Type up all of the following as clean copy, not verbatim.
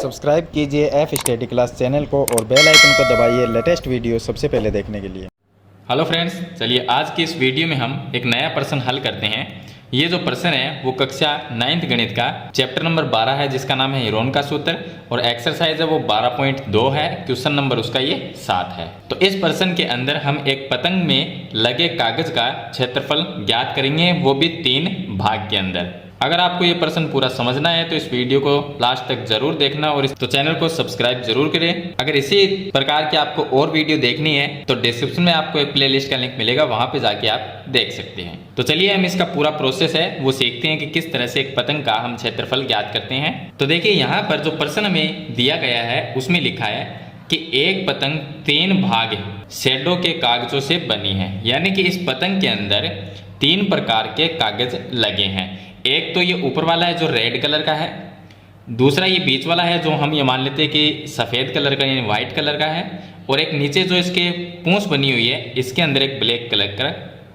Subscribe कीजिए F study class channel को और बेल आइकन को दबाइए लेटेस्ट वीडियो सबसे पहले देखने के लिए। हेलो फ्रेंड्स, चलिए आज की इस वीडियो में हम एक नया प्रश्न हल करते हैं। ये जो प्रश्न है वो कक्षा 9th गणित का चैप्टर नंबर 12 है, जिसका नाम है हीरोन का सूत्र, और एक्सरसाइज है वो 12.2 है। क्वेश्चन नंबर उसका ये 7 है। तो इस प्रश्न के अंदर हम एक पतंग में लगे कागज का क्षेत्रफल ज्ञात करेंगे, वो भी 3 भाग के अंदर। अगर आपको ये प्रश्न पूरा समझना है तो इस वीडियो को लास्ट तक जरूर देखना और तो चैनल को सब्सक्राइब जरूर करें। अगर इसी प्रकार की आपको और वीडियो देखनी है तो डिस्क्रिप्शन में आपको एक प्लेलिस्ट का लिंक मिलेगा, वहां पे जाके आप देख सकते हैं। तो चलिए हम इसका पूरा प्रोसेस है वो सीखते हैं कि किस तरह से एक पतंग का हम क्षेत्रफल ज्ञात करते हैं। तो देखिए यहाँ पर जो प्रश्न हमें दिया गया है उसमें लिखा है कि एक पतंग 3 भाग शेडो के कागजों से बनी है, यानी कि इस पतंग के अंदर 3 प्रकार के कागज लगे हैं। एक तो ये ऊपर वाला है जो रेड कलर का है, दूसरा ये बीच वाला है जो हम ये मान लेते हैं कि सफ़ेद कलर का यानी व्हाइट कलर का है, और एक नीचे जो इसके पूंछ बनी हुई है इसके अंदर एक ब्लैक कलर का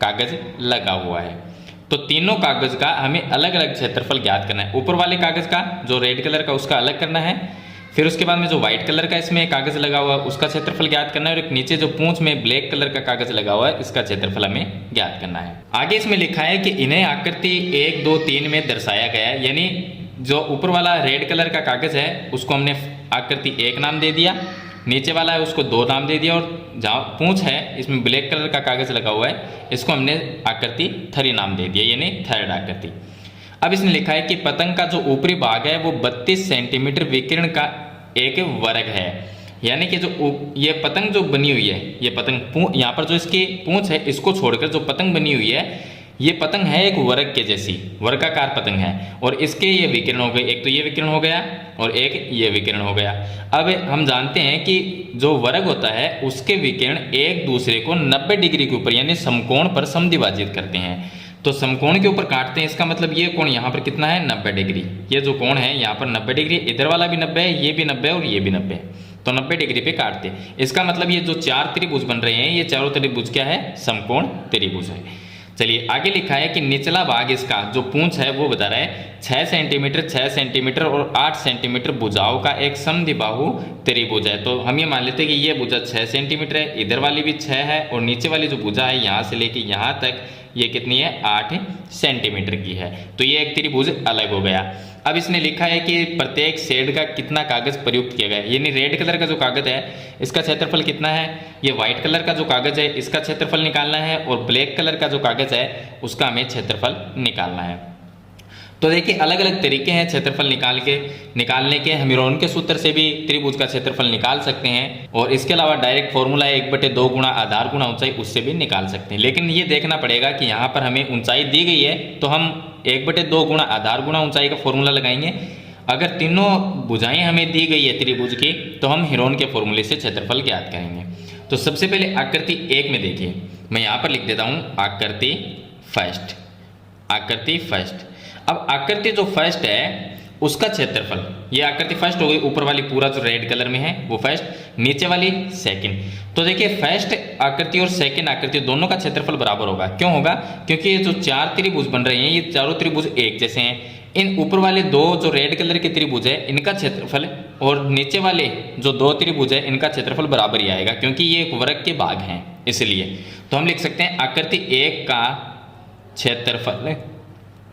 कागज लगा हुआ है। तो तीनों कागज का हमें अलग अलग क्षेत्रफल ज्ञात करना है। ऊपर वाले कागज का जो रेड कलर का उसका अलग करना है, फिर उसके बाद में जो व्हाइट कलर का इसमें कागज लगा हुआ है उसका क्षेत्रफल ज्ञात करना है, और एक नीचे जो पूंछ में ब्लैक कलर का कागज लगा हुआ है इसका क्षेत्रफल हमें ज्ञात करना है। आगे इसमें लिखा है कि इन्हें आकृति 1, 2, 3 में दर्शाया गया है, यानी जो ऊपर वाला रेड कलर का कागज है उसको हमने आकृति 1 नाम दे दिया, नीचे वाला है उसको 2 नाम दे दिया, और जहाँ पूंछ है इसमें ब्लैक कलर का कागज लगा हुआ है इसको हमने आकृति 3 नाम दे दिया, यानी थर्ड आकृति। अब इसने लिखा है कि पतंग का जो ऊपरी भाग है वो 32 सेंटीमीटर विकिरण का एक वर्ग है, यानी कि जो ये पतंग जो बनी हुई है, ये पतंग यहाँ पर जो इसकी पूंछ है इसको छोड़कर जो पतंग बनी हुई है ये पतंग है एक वर्ग के जैसी, वर्गाकार पतंग है, और इसके ये विकिरण हो गए, एक तो ये विकिरण हो गया और एक ये विकिरण हो गया। अब हम जानते हैं कि जो वर्ग होता है उसके विकिरण एक दूसरे को 90 डिग्री के ऊपर यानी समकोण पर समद्विभाजित करते हैं। तो समकोण के ऊपर काटते हैं, इसका मतलब ये कोण यहाँ पर कितना है 90 डिग्री। ये जो कोण है यहाँ पर 90 डिग्री, इधर वाला भी 90 है, ये भी 90 है और ये भी 90 है, तो 90 डिग्री पे काटते हैं। इसका मतलब ये जो 4 त्रिभुज बन रहे हैं ये चारों त्रिभुज क्या है, समकोण त्रिभुज है। चलिए आगे लिखा है कि निचला भाग इसका जो पूंछ है वो बता रहा है 6 सेंटीमीटर 6 सेंटीमीटर और 8 सेंटीमीटर भुजाओं का एक समद्विबाहु त्रिभुज है। तो हम ये मान लेते हैं कि ये भुजा 6 सेंटीमीटर है, इधर वाली भी 6 है, और नीचे वाली जो भुजा है यहाँ से लेके यहाँ तक ये कितनी है 8 सेंटीमीटर की है। तो ये एक त्रिभुज अलग हो गया। अब इसने लिखा है कि प्रत्येक शेड का कितना कागज प्रयुक्त किया गया है, यानी रेड कलर का जो कागज है इसका क्षेत्रफल कितना है, ये व्हाइट कलर का जो कागज है इसका क्षेत्रफल निकालना है, और ब्लैक कलर का जो कागज है उसका हमें क्षेत्रफल निकालना है। तो देखिए अलग अलग तरीके हैं क्षेत्रफल निकालने के। हम हीरोन के सूत्र से भी त्रिभुज का क्षेत्रफल निकाल सकते हैं, और इसके अलावा डायरेक्ट फॉर्मूला है 1/2 गुणा आधार गुणा ऊंचाई, उससे भी निकाल सकते हैं। लेकिन ये देखना पड़ेगा कि यहाँ पर हमें ऊंचाई दी गई है तो हम 1/2 गुणा आधार गुणा ऊंचाई का फॉर्मूला लगाएंगे। अगर तीनों भुजाएं हमें दी गई है त्रिभुज की तो हम हीरोन के फॉर्मूले से क्षेत्रफल ज्ञात करेंगे। तो सबसे पहले आकृति 1 में देखिए, मैं यहाँ पर लिख देता हूँ आकृति फर्स्ट, आकृति फर्स्ट। अब आकृति जो फर्स्ट है उसका क्षेत्रफल, ये आकृति फर्स्ट हो गई, ऊपर वाली पूरा जो रेड कलर में है वो फर्स्ट, नीचे वाली सेकंड। तो देखिए फर्स्ट आकृति और सेकंड आकृति दोनों का क्षेत्रफल बराबर होगा। क्यों होगा, क्योंकि ये जो 4 त्रिभुज बन रहे हैं ये चारों त्रिभुज एक जैसे हैं। इन ऊपर वाले 2 जो रेड कलर के त्रिभुज है इनका क्षेत्रफल और नीचे वाले जो 2 त्रिभुज है इनका क्षेत्रफल बराबर ही आएगा, क्योंकि ये एक वर्ग के भाग हैं इसलिए। तो हम लिख सकते हैं आकृति 1 का क्षेत्रफल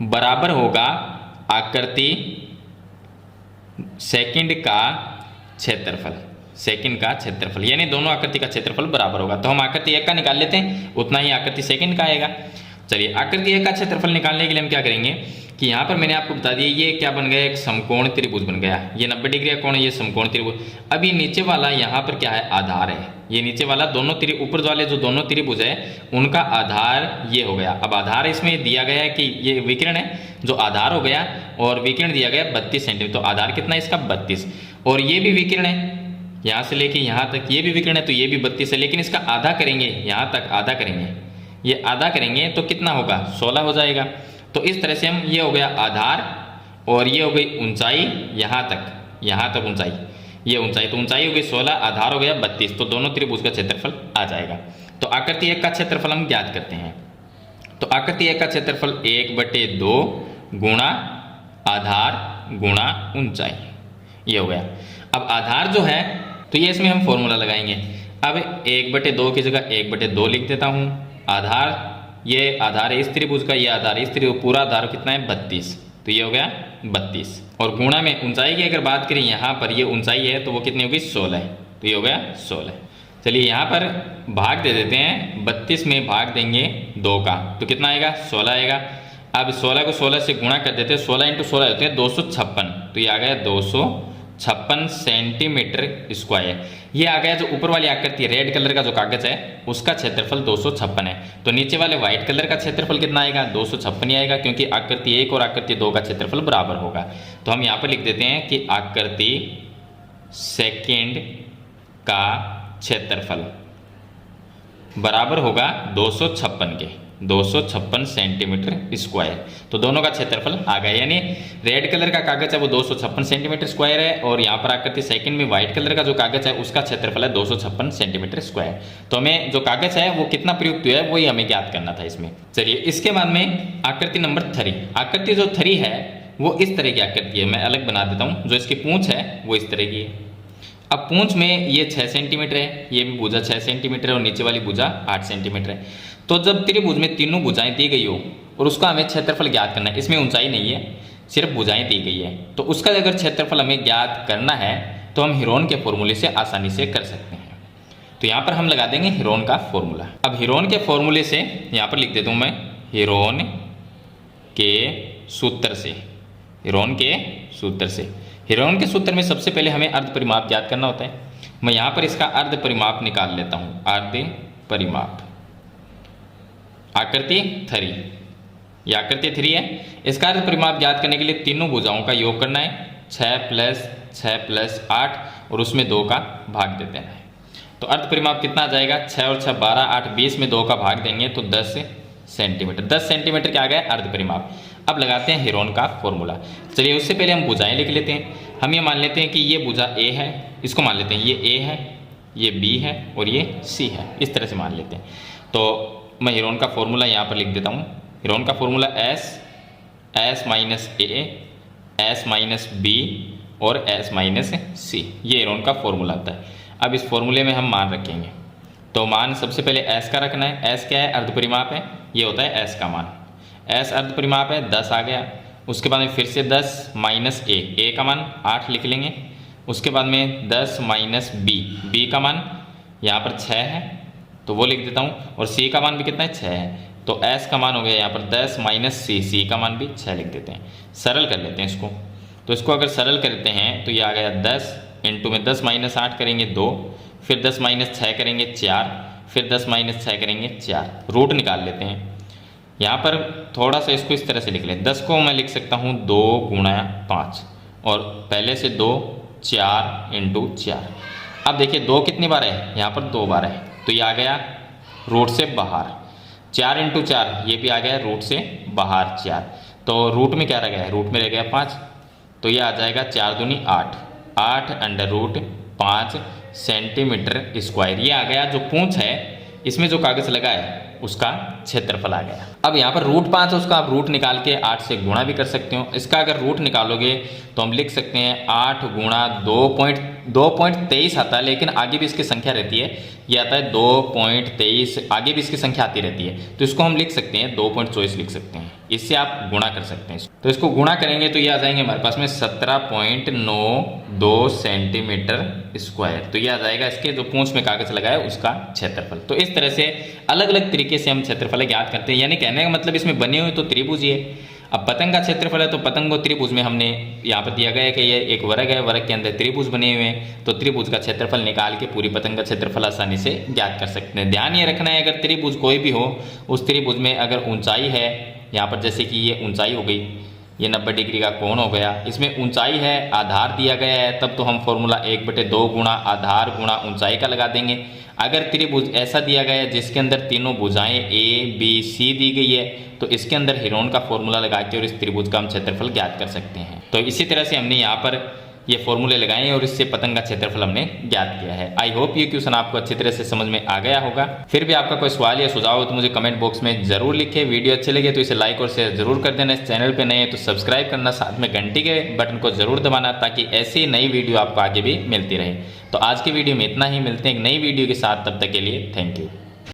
बराबर होगा आकृति सेकंड का क्षेत्रफल, सेकंड का क्षेत्रफल, यानी दोनों आकृति का क्षेत्रफल बराबर होगा। तो हम आकृति 1 का निकाल लेते हैं, उतना ही आकृति सेकंड का आएगा। चलिए आकृति 1 का क्षेत्रफल निकालने के लिए हम क्या करेंगे कि यहाँ पर मैंने आपको बता दिया ये क्या बन गया, एक समकोण त्रिभुज बन गया। ये 90 डिग्री का कोण है, ये समकोण त्रिभुज। अब ये नीचे वाला यहाँ पर क्या है, आधार है। ये नीचे वाला दोनों ऊपर वाले जो दोनों त्रिभुज है उनका आधार ये हो गया। अब आधार इसमें दिया गया है कि ये विकिरण है जो आधार हो गया, और विकिरण दिया गया 32 सेंटीमीटर। तो आधार कितना है इसका 32, और ये भी विकिरण है यहाँ से लेके यहाँ तक, ये भी विकिरण है तो ये भी 32 है। लेकिन इसका आधा करेंगे, यहाँ तक आधा करेंगे, ये आधा करेंगे तो कितना होगा 16 हो जाएगा। तो इस तरह से हम ये हो गया आधार और ये हो गई ऊंचाई, यहाँ तक ऊंचाई, ये ऊंचाई, तो ऊंचाई हो गई 16, आधार हो गया 32, तो दोनों त्रिभुज का क्षेत्रफल आ जाएगा। तो आकृति 1 का क्षेत्रफल हम ज्ञात करते हैं। तो आकृति 1 का क्षेत्रफल 1/2 गुणा आधार गुणा ऊंचाई, ये हो गया। अब आधार जो है तो ये इसमें हम फॉर्मूला लगाएंगे। अब 1/2 की जगह 1/2 लिख देता हूँ। आधार, ये आधार है इस त्रिभुज का, ये आधार इस त्रिभुज, पूरा आधार कितना है 32, तो ये हो गया 32। और गुणा में ऊंचाई की अगर बात करें यहाँ पर ये ऊंचाई है तो वो कितनी होगी 16, तो ये हो गया 16। चलिए यहाँ पर भाग दे देते हैं, 32 में भाग देंगे 2 का तो कितना आएगा 16 आएगा। अब 16 को 16 से गुणा कर देते हैं, 16 × 16 होते हैं 256, तो ये आ गया 256 सेंटीमीटर स्क्वायर। ये आ गया जो ऊपर वाली आकृति रेड कलर का जो कागज है उसका क्षेत्रफल 256 है। तो नीचे वाले व्हाइट कलर का क्षेत्रफल कितना आएगा 256 ही आएगा, क्योंकि आकृति 1 और आकृति 2 का क्षेत्रफल बराबर होगा। तो हम यहाँ पर लिख देते हैं कि आकृति सेकेंड का क्षेत्रफल बराबर होगा 256 के, 256 सेंटीमीटर स्क्वायर। तो दोनों का क्षेत्रफल आ गया, यानी रेड कलर का कागज है वो 256 सेंटीमीटर स्क्वायर है, और यहाँ पर आकृति सेकंड में व्हाइट कलर का जो कागज है उसका क्षेत्रफल है 256 सेंटीमीटर स्क्वायर। तो हमें जो कागज है वो कितना प्रयुक्त हुआ है वही हमें ज्ञात करना था इसमें। चलिए इसके बाद में आकृति नंबर 3। आकृति जो 3 है वो इस तरह की आकृति है, मैं अलग बना देता हूँ। जो इसकी पूंछ है वो इस तरह की है। अब पूंछ में ये 6 सेंटीमीटर है, ये भी भुजा 6 सेंटीमीटर है और नीचे वाली भुजा 8 सेंटीमीटर है। तो जब त्रिभुज में तीनों भुजाएं दी गई हो और उसका हमें क्षेत्रफल ज्ञात करना है, इसमें ऊंचाई नहीं है सिर्फ भुजाएं दी गई है, तो उसका अगर क्षेत्रफल हमें ज्ञात करना है तो हम हीरोन के फॉर्मूले से आसानी से कर सकते हैं। तो यहाँ पर हम लगा देंगे हीरोन का फॉर्मूला। अब हीरोन के फॉर्मूले से यहाँ पर लिख देता हूँ मैं हीरोन के सूत्र से, हीरोन के सूत्र से। हीरोन के सूत्र में सबसे पहले हमें अर्ध परिमाप ज्ञात करना होता है। मैं यहाँ पर इसका अर्ध परिमाप निकाल लेता हूँ। अर्ध परिमाप आकृति 3, ये आकृति 3 है। इसका अर्ध परिमाप ज्ञात करने के लिए तीनों भुजाओं का योग करना है, 6 + 6 + 8 और उसमें 2 का भाग दे देना है। तो अर्ध परिमाप कितना आ जाएगा 6 और 6 12, 8 20 में 2 का भाग देंगे तो 10 सेंटीमीटर। 10 सेंटीमीटर क्या आ गया अर्ध परिमाप। अब लगाते हैं हीरोन का फॉर्मूला। चलिए उससे पहले हम भुजाएं लिख लेते हैं। हम ये मान लेते हैं कि ये भुजा ए है, इसको मान लेते हैं ये ए है, ये बी है और ये सी है, इस तरह से मान लेते हैं। तो मैं हीरोन का फॉर्मूला यहाँ पर लिख देता हूँ। हीरोन का formula S - A, S - B और S - C, ये हीरोन का फॉर्मूला आता है। अब इस फॉर्मूले में हम मान रखेंगे। तो मान सबसे पहले S का रखना है। S क्या है अर्ध परिमाप है, ये होता है S का मान। S अर्ध परिमाप है 10 आ गया। उसके बाद में फिर से 10 - A का मान 8 लिख लेंगे। उसके बाद में 10 - B का मान यहाँ पर 6 है तो वो लिख देता हूँ, और C का मान भी कितना है 6 है। तो S का मान हो गया यहाँ पर 10 - C का मान भी 6 लिख देते हैं। सरल कर लेते हैं इसको। तो इसको अगर सरल करते हैं तो ये आ गया 10 इंटू में 10 - 8 करेंगे 2, फिर 10 - 6 करेंगे 4, फिर 10 - 6 करेंगे 4। रूट निकाल लेते हैं। यहाँ पर थोड़ा सा इसको इस तरह से लिख लें। 10 को मैं लिख सकता हूँ 2 × 5 और पहले से 2 4 × 4। अब देखिए 2 कितनी बार है यहाँ पर 2 बार है, तो ये आ गया रूट से बाहर। 4 × 4 ये भी आ गया रूट से बाहर 4। तो रूट में क्या रह गया, रूट में रह गया 5, तो ये आ जाएगा 4 दूनी 8, 8 √ 5 सेंटीमीटर स्क्वायर। ये आ गया जो पूंछ है इसमें जो कागज लगा है उसका क्षेत्रफल आ गया। अब यहाँ पर √5 है, उसका आप रूट निकाल के 8 से गुणा भी कर सकते हो। इसका अगर रूट निकालोगे तो हम लिख सकते हैं 8 × 2.23 आता है, लेकिन आगे भी इसकी संख्या रहती है, ये आता है 2.23, आगे भी इसकी संख्या आती रहती है। तो इसको हम लिख सकते हैं 2.24 लिख सकते हैं, इससे आप गुणा कर सकते हैं। तो इसको गुणा करेंगे तो ये आ जाएंगे हमारे पास में 17.92 सेंटीमीटर स्क्वायर। तो ये आ जाएगा इसके जो पूंछ में कागज लगा है उसका क्षेत्रफल। तो इस तरह से अलग अलग तरीके से हम क्षेत्रफल ज्ञात करते हैं। यानी कहने का मतलब इसमें बने हुए तो त्रिभुज ही है। अब पतंग का क्षेत्रफल है तो पतंग को त्रिभुज में हमने यहाँ पर दिया गया है कि ये एक वर्ग है, वर्ग के अंदर त्रिभुज बने हुए हैं, तो त्रिभुज का क्षेत्रफल निकाल के पूरी पतंग का क्षेत्रफल आसानी से ज्ञात कर सकते हैं। ध्यान ये रखना है अगर त्रिभुज कोई भी हो, उस त्रिभुज में अगर ऊंचाई है, यहाँ पर जैसे कि ये ऊंचाई हो गई, ये 90 डिग्री का कोण हो गया, इसमें ऊंचाई है, आधार दिया गया है, तब तो हम फॉर्मूला 1/2 गुणा आधार गुणा ऊंचाई का लगा देंगे। अगर त्रिभुज ऐसा दिया गया है जिसके अंदर तीनों भुजाएं A B C दी गई है तो इसके अंदर हीरोन का फॉर्मूला लगा के और इस त्रिभुज का हम क्षेत्रफल ज्ञात कर सकते हैं। तो इसी तरह से हमने यहाँ पर ये फॉर्मूले लगाए और इससे पतंग का क्षेत्रफल हमने ज्ञात किया है। आई होप ये क्वेश्चन आपको अच्छी तरह से समझ में आ गया होगा। फिर भी आपका कोई सवाल या सुझाव हो तो मुझे कमेंट बॉक्स में जरूर लिखें। वीडियो अच्छे लगे तो इसे लाइक और शेयर जरूर कर देना। इस चैनल पे नए हैं तो सब्सक्राइब करना, साथ में घंटी के बटन को जरूर दबाना ताकि ऐसी नई वीडियो आपको आगे भी मिलती रहे। तो आज की वीडियो में इतना ही, मिलते हैं एक नई वीडियो के साथ, तब तक के लिए थैंक यू।